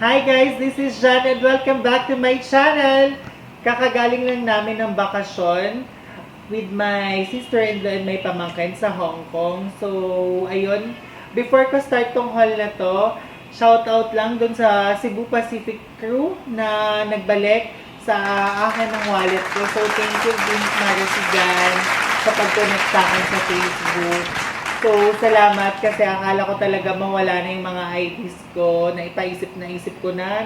Hi guys, this is Jan and welcome back to my channel. Kakagaling lang namin ng bakasyon with my sister-in-law and my pamangkin sa Hong Kong. So, ayun, before ko start tong haul na to, shout out lang dun sa Cebu Pacific crew na nagbalik sa akin ng wallet ko. So, thank you din Marasigan sa pag-connect sa akin sa Facebook. So, salamat kasi akala ko talaga mawala na yung mga IDs ko. Naisip ko na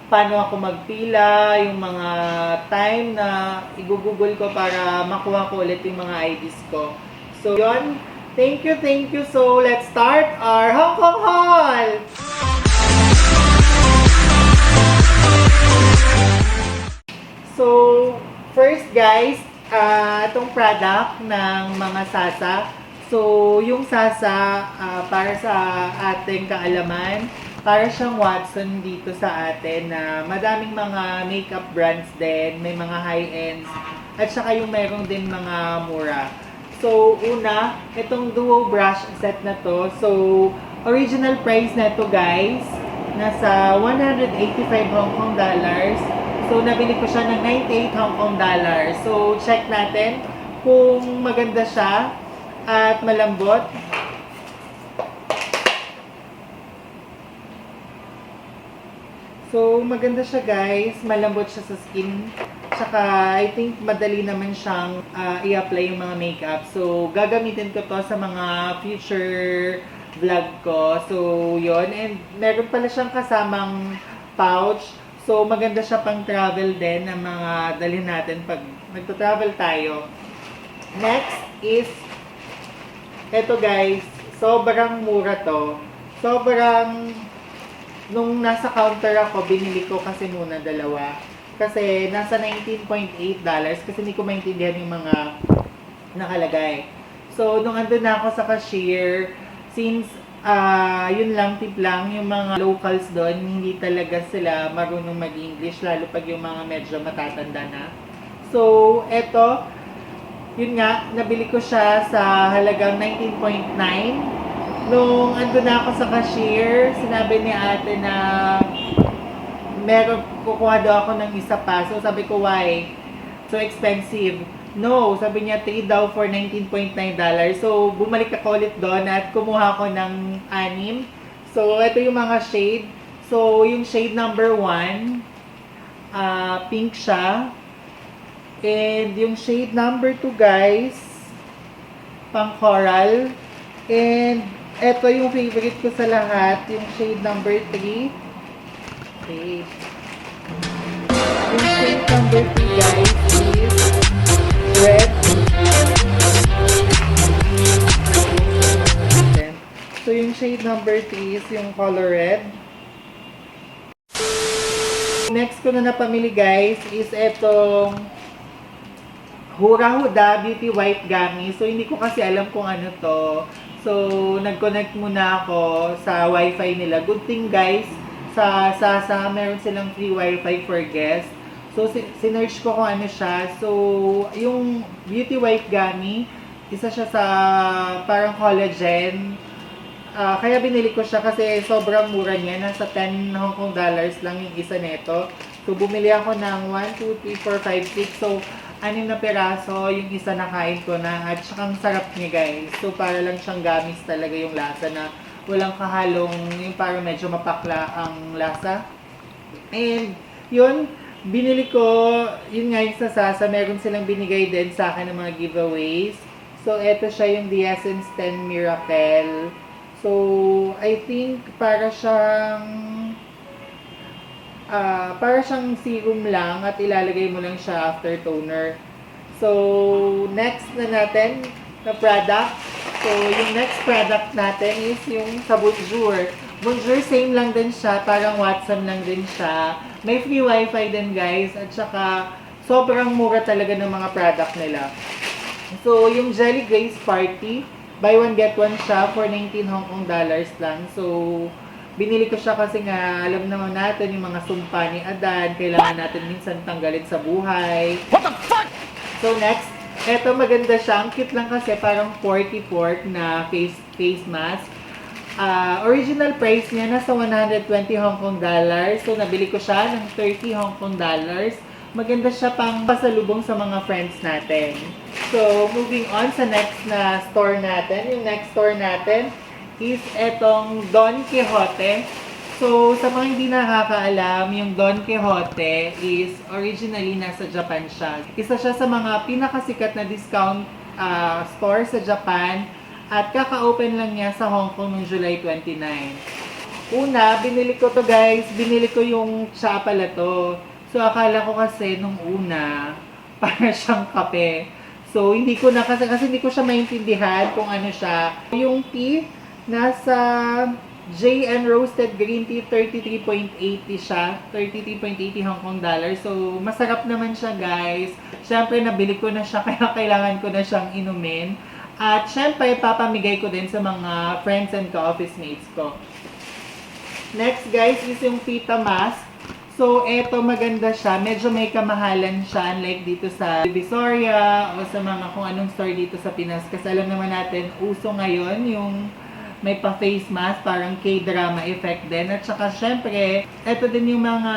paano ako magpila, yung mga time na i-google ko para makuha ko ulit yung mga IDs ko. So, yun. Thank you. So, let's start our Hong Kong haul! So, first guys, itong product ng mga Sasa. So, yung Sasa, para sa ating kaalaman, para siyang Watson dito sa atin na madaming mga makeup brands din, may mga high-ends, at saka yung meron din mga mura. So, una, itong duo brush set na to. So, original price na to guys, nasa 185 Hong Kong dollars. So, nabili ko siya ng 98 Hong Kong dollars. So, check natin kung maganda siya at malambot. So, maganda siya guys. Malambot siya sa skin. Tsaka, I think madali naman siyang i-apply yung mga makeup. So, gagamitin ko to sa mga future vlog ko. So, yon. And meron pala siyang kasamang pouch. So, maganda siya pang travel din na mga dalhin natin pag magta-travel tayo. Next is eto guys, sobrang mura to. Nung nasa counter ako, binili ko kasi muna dalawa. Kasi nasa $19.8 kasi hindi ko maintindihan yung mga nakalagay. So, nung andun na ako sa cashier, since yun lang, tip lang, yung mga locals doon, hindi talaga sila marunong mag-English, lalo pag yung mga medyo matatanda na. So, eto, yun nga, nabili ko siya sa halagang 19.9. Nung ando na ako sa cashier, sinabi ni ate na kukuha daw ako ng isa pa. So sabi ko, why? So expensive. No, sabi niya, take daw for $19.9. So bumalik ako ulit doon at kumuha ko ng 6. So ito yung mga shade. So yung shade number 1, pink siya. And yung shade number 2 guys, pang coral. And ito yung favorite ko sa lahat, yung shade number 3. Okay. Yung shade number 3 guys is red. So yung shade number 3 is yung color red. Next ko na napamili guys is etong Hura Huda Beauty White Gummy. So, hindi ko kasi alam kung ano to. So, nag-connect muna ako sa wifi nila. Good thing guys, sa meron silang free wifi for guests. So, sinerch ko kung ano siya. So, yung Beauty White Gummy, isa siya sa parang collagen. Kaya binili ko siya kasi sobrang mura niya. Nasa 10 Hong Kong dollars lang yung isa nito. So, bumili ako ng 1, 2, 3, 4, 5, 6. So, 6 na peraso, yung isa nakain ko na, at saka ang sarap niya guys. So, para lang siyang gamis talaga yung lasa na walang kahalong, yung parang medyo mapakla ang lasa. And, yun, binili ko, yun nga yung sa Sasa, meron silang binigay din sa akin ng mga giveaways. So, eto siya yung The Essence 10 Miracle. So, I think para siyang serum lang at ilalagay mo lang siya after toner. So, next na natin na product. So, yung next product natin is yung sa Bonjour. Bonjour, same lang din siya. Parang Watson lang din siya. May free wifi din guys. At saka, sobrang mura talaga ng mga product nila. So, yung Jelly Grace Party, buy one get one siya for 19 Hong Kong dollars lang. So, binili ko siya kasi nga, alam naman natin yung mga sumpa ni Adan, kailangan natin minsan tanggalin sa buhay. What the fuck? So next, eto maganda siya. Ang cute lang kasi parang pork na face mask. Original price niya nasa 120 Hong Kong dollars. So, nabili ko siya ng 30 Hong Kong dollars. Maganda siya pang pasalubong sa mga friends natin. So, moving on sa next na store natin. Yung next store natin is etong Don Quijote. So, sa mga hindi nakakaalam, yung Don Quijote is originally nasa Japan siya. Isa siya sa mga pinakasikat na discount store sa Japan at kaka-open lang niya sa Hong Kong noong July 29. Una, binili ko to guys. Binili ko yung siya pala to. So, akala ko kasi nung una, para siyang kape. So, hindi ko na kasi hindi ko siya maintindihan kung ano siya. Yung tea, nasa JN Roasted Green Tea, 33.80 siya. 33.80 Hong Kong dollars. So, masarap naman siya guys. Siyempre, nabili ko na siya kaya kailangan ko na siyang inumin. At syempre, papamigay ko din sa mga friends and ka-office mates ko. Next guys is yung Pita Mask. So, eto maganda siya. Medyo may kamahalan siya unlike dito sa Divisoria o sa mga kung anong store dito sa Pinas. Kasi alam naman natin, uso ngayon yung may pa-face mask, parang K-drama effect din. At saka syempre, eto din yung mga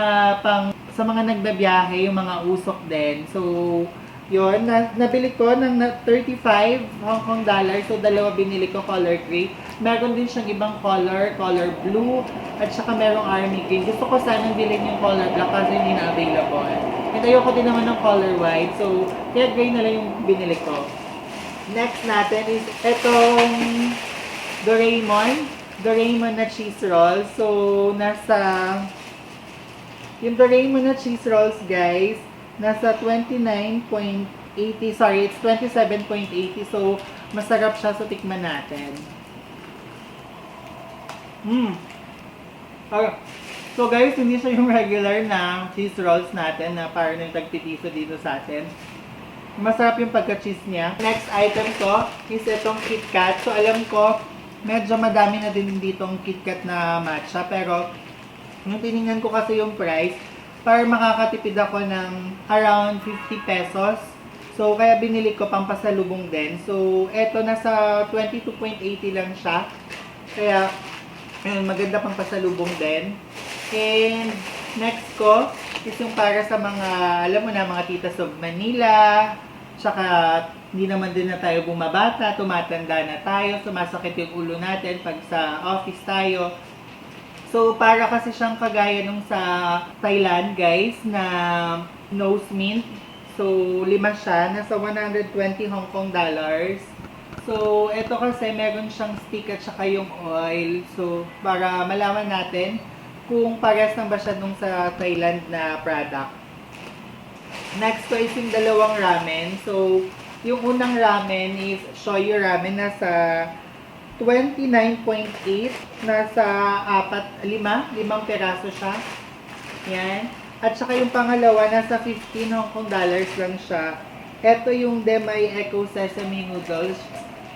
sa mga nagbabiyahe, yung mga usok din. So, yun, nabili ko ng 35 Hong Kong dollars. So, dalawa binili ko, color gray. Meron din siyang ibang color blue, at saka merong army green. Gusto ko sanang bilhin yung color black kasi hindi na available. At ayoko din naman ng color white. So, kaya gray na lang yung binili ko. Next natin is itong Doraemon na cheese roll. So, yung Doraemon na cheese rolls, guys, nasa 29.80, sorry, it's 27.80. So, masarap siya, so tikman natin. So guys, hindi siya yung regular na cheese rolls natin na parang yung tagpipiso dito sa atin. Masarap yung pagka-cheese niya. Next item ko is itong KitKat. So alam ko, medyo madami na din ditong KitKat na matcha. Pero, nung tinignan ko kasi yung price, para makakatipid ako ng around 50 pesos. So, kaya binili ko pang pasalubong din. So, eto nasa 22.80 lang siya. Kaya, maganda pang pasalubong din. And, next ko is yung para sa mga, alam mo na, mga titas of Manila. Tsaka, hindi naman din na tayo bumabata, tumatanda na tayo, sumasakit yung ulo natin pag sa office tayo. So, para kasi siyang kagaya nung sa Thailand, guys, na nose mint. So, 5 siya. Nasa 120 Hong Kong dollars. So, ito kasi meron siyang stick at saka yung oil. So, para malaman natin kung pares na ba siya nung sa Thailand na product. Next ko is yung dalawang ramen. So, yung unang ramen is shoyu ramen. Nasa 29.8, nasa 5 peraso siya. Yan. At saka yung pangalawa, nasa 15 Hong Kong dollars lang siya. Ito yung Demai Eco Sesame Noodles.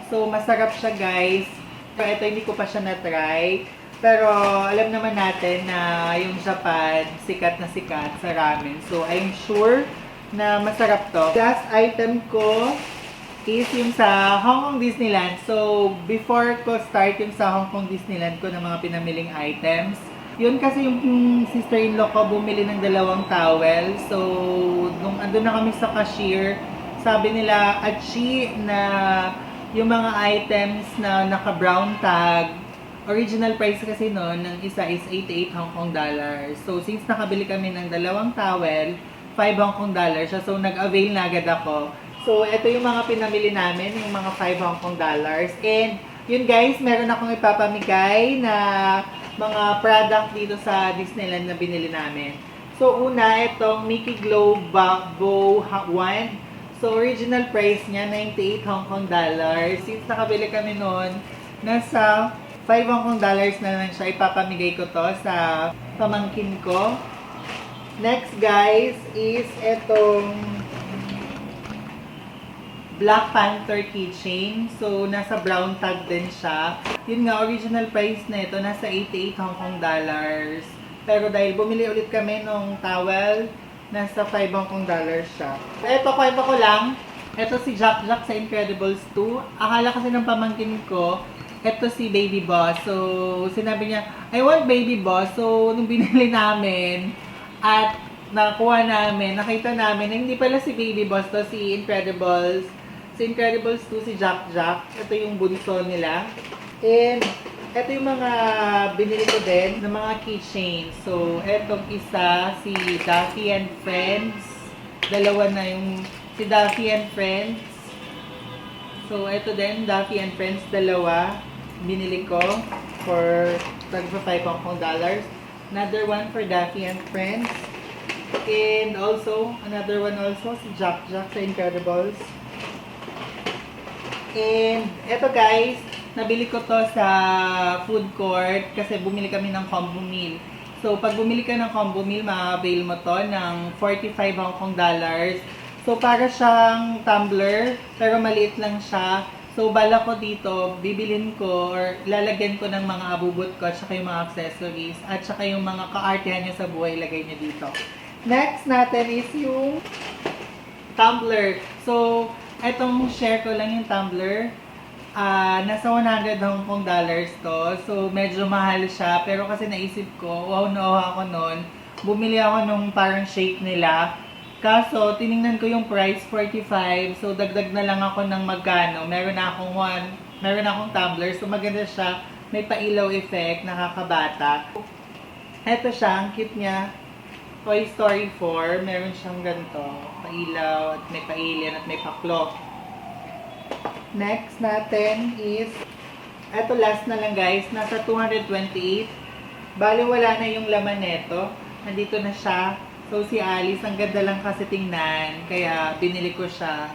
So, masarap siya guys. Pero ito, hindi ko pa siya na-try. Pero, alam naman natin na yung Japan, sikat na sikat sa ramen. So, I'm sure na masarap to. Last item ko is yung sa Hong Kong Disneyland. So, before ko start yung sa Hong Kong Disneyland ko ng mga pinamiling items, yun kasi yung sister-in-law ko bumili ng 2 towel. So, nung andun na kami sa cashier, sabi nila, Achi, na yung mga items na naka-brown tag, original price kasi noon, ng isa is 88 Hong Kong dollars. So, since nakabili kami ng 2 towel, 5 Hong Kong dollars siya. So, nag-avail na agad ako. So, ito yung mga pinamili namin, yung mga 5 Hong Kong dollars. And, yun guys, meron akong ipapamigay na mga product dito sa Disneyland na binili namin. So, una, itong Mickey Glow Bow Wand. So, original price niya, 98 Hong Kong dollars. Since nakabili kami noon, nasa 5 Hong Kong dollars na lang siya. Ipapamigay ko to sa pamangkin ko. Next guys, is itong Black Panther keychain. So, nasa brown tag din siya. Yun nga, original price na ito, nasa 88 Hong Kong dollars. Pero dahil bumili ulit kami ng towel, nasa 5 Hong Kong dollars siya. So, ito, kwento ko lang. Ito si Jack Jack sa Incredibles 2. Akala kasi ng pamangkin ko, eto si Baby Boss. So, sinabi niya, I want Baby Boss. So, nung binili namin at nakuha namin, nakita namin na hindi pala si Baby Boss to, si Incredibles. Si Incredibles 2, si Jack Jack. Ito yung bunso nila. And, ito yung mga binili ko din ng mga keychains. So, etong isa, si Daffy and Friends. Dalawa na yung si Daffy and Friends. So, ito din, Daffy and Friends, dalawa. Binili ko for $5 Hong Kong dollars. Another one for Daffy and Friends. And also, another one also, si Jack Jack sa Incredibles. And, eto guys, nabili ko to sa food court kasi bumili kami ng combo meal. So, pag bumili ka ng combo meal, ma-avail mo to ng 45 Hong Kong dollars. So, para siyang tumbler, pero maliit lang siya. So, bala ko dito, bibilin ko or lalagyan ko ng mga abubot ko at saka yung mga accessories at saka yung mga kaartehan niya sa buhay, lagay niya dito. Next natin is yung tumbler. So, etong share ko lang yung tumbler. Nasa 100 Hong Kong dollars to. So, medyo mahal siya. Pero kasi naisip ko, wow, ako nun. Bumili ako nung parang shake nila. Kaso, tiningnan ko yung price, 45. So, dagdag na lang ako ng magkano. Meron akong tumbler. So, maganda siya. May pailaw effect, nakakabata. Ito siya, ang cute niya. Toy Story 4. Meron siyang ganito. Pailaw, at may pa-alien, at may pa-clock. Next natin is, eto last na lang guys, nasa 228. Bali wala na yung laman neto. Nandito na siya. So si Alice, ang ganda lang kasi tingnan. Kaya binili ko siya.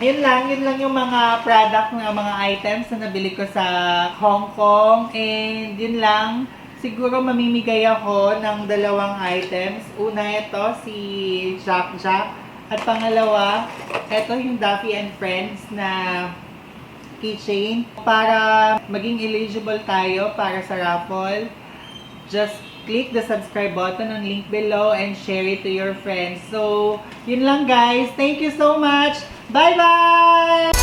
Yun lang yung mga product, mga items na nabili ko sa Hong Kong. And yun lang. Siguro mamimigay ako ng 2 items. Una ito, si Jack Jack. At pangalawa, ito yung Daffy and Friends na keychain. Para maging eligible tayo para sa raffle, just click the subscribe button on link below and share it to your friends. So, yun lang guys. Thank you so much. Bye-bye!